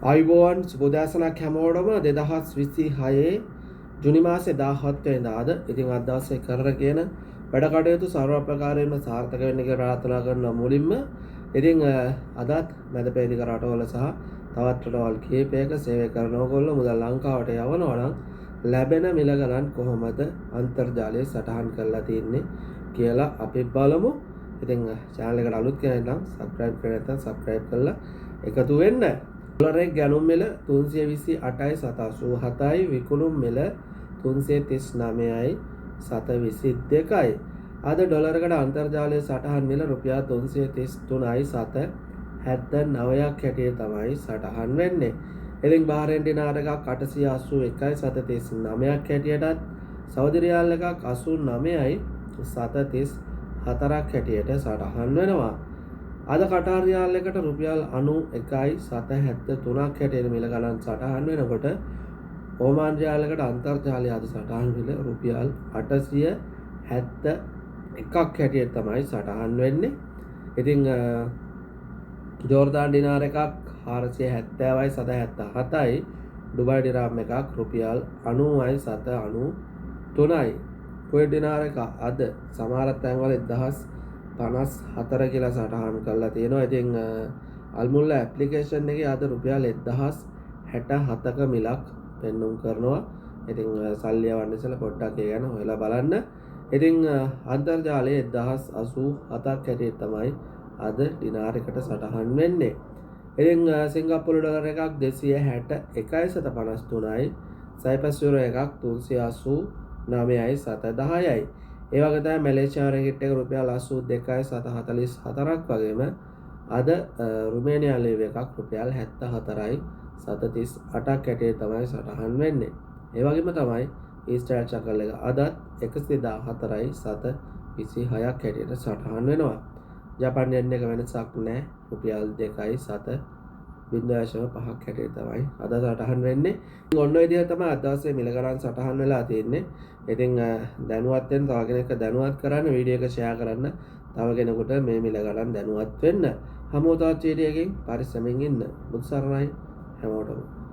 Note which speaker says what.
Speaker 1: ආයුබෝවන් සුබෝදෑසනක් හැමෝටම 2026 ජුනි මාසේ 17 වෙනිදාද ඉතින් අද දවසේ කරගෙන වැඩ කටයුතු සර්ව ප්‍රකාරයෙන්ම සාර්ථක වෙන්න කියලා ප්‍රාර්ථනා කරනවා. මුලින්ම ඉතින් අදත් මැදපෙරදිග රටවල සහ තවත් රටවල් කීපයක සේවය කරන ඕගොල්ලෝ මුදල් ලංකාවට යවනවා නම් ලැබෙන මිල ගණන් කොහොමද අන්තර්ජාලයේ සටහන් කරලා තියෙන්නේ කියලා අපි බලමු. ඉතින් channel එකට අලුත් කෙනෙක් නම් subscribe කරලා නැත්නම් subscribe කරලා එකතු වෙන්න. ඩොලර් එක ගැනුම් මිල 328.787යි විකුණුම් මිල 339යි 722යි. අද ඩොලරකට අන්තර්ජාලයේ සටහන් මිල රුපියල් 333යි 779ක් හැටියට තමයි සටහන් වෙන්නේ. ඉතින් බහරේන් දිනාර එකක් 881යි 739ක් හැටියටත් සෞදි රියාල් එකක් 89යි 734ක් හැටියට සටහන් වෙනවා. අද කටාර් රියාල් එකට රුපියල් 91යි 773ක් හැටියට මිල ගණන් සටහන් වෙනකොට ඕමාන් රියාල් එකට අන්තර්ජාලයේ අද සටහන් මිල රුපියල් 871ක් හැටියට තමයි සටහන් වෙන්නේ. ඉතින් ජෝර්දාන් දිනාර එකක් 470යි 777යි ඩුබයි දිරාම් එකක් රුපියල් 90යි 793යි. කුවේට් දිනාර එක අද සමහර තැන්වල 1054 කියලා සටහන් කරලා තියෙනවා. ඉතින් අල්මුල්ලා ඇප්ලිකේෂන් එකේ අද රුපියල් 1067ක මිලක් පෙන්눔 කරනවා. ඉතින් සල්ලි යවන්න ඉස්සෙල්ලා පොඩ්ඩක් ඒ ගැන හොයලා බලන්න. ඉතින් අන්තර්ජාලයේ 1087ක් හැටියට තමයි අද දිනාර එකට සටහන් වෙන්නේ. ඉතින් සිංගප්පූරු ඩොලර් එකක් 261.53යි. සයිප්‍රස් යුරෝ එකක් 389යි 710යි. ඒ වගේ තමයි මැලේසියානු රින්ගිට් එක රුපියල් 82යි 744ක් වගේම අද රුමේනියා ලීව එකක් රුපියල් 74යි 738ක් හැටියට තමයි සටහන් වෙන්නේ. ඒ වගේම තමයි ඊස්ටර්න් ෂකල් එක අදත් 114යි 726ක් හැටියට සටහන් වෙනවා. ජපාන් යෙන් එක වෙනසක් නැහැ. රුපියල් 2යි 7.5ක් හැටියට තමයි අද සටහන් වෙන්නේ. ඔන්න ඔය විදිහට තමයි අද දවසේ මිල ගණන් සටහන් වෙලා තියෙන්නේ. ඉතින් දැනුවත් වෙන්න තව කෙනෙක්ව දැනුවත් කරන්න වීඩියෝ එක ෂෙයා කරන්න තව කෙනෙකුට මේ මිල ගණන් දැනුවත් වෙන්න. හැමෝටම තවත් වීඩියෝ එකකින් පරිස්සමෙන් ඉන්න. බුදු සරණයි හැමෝටම.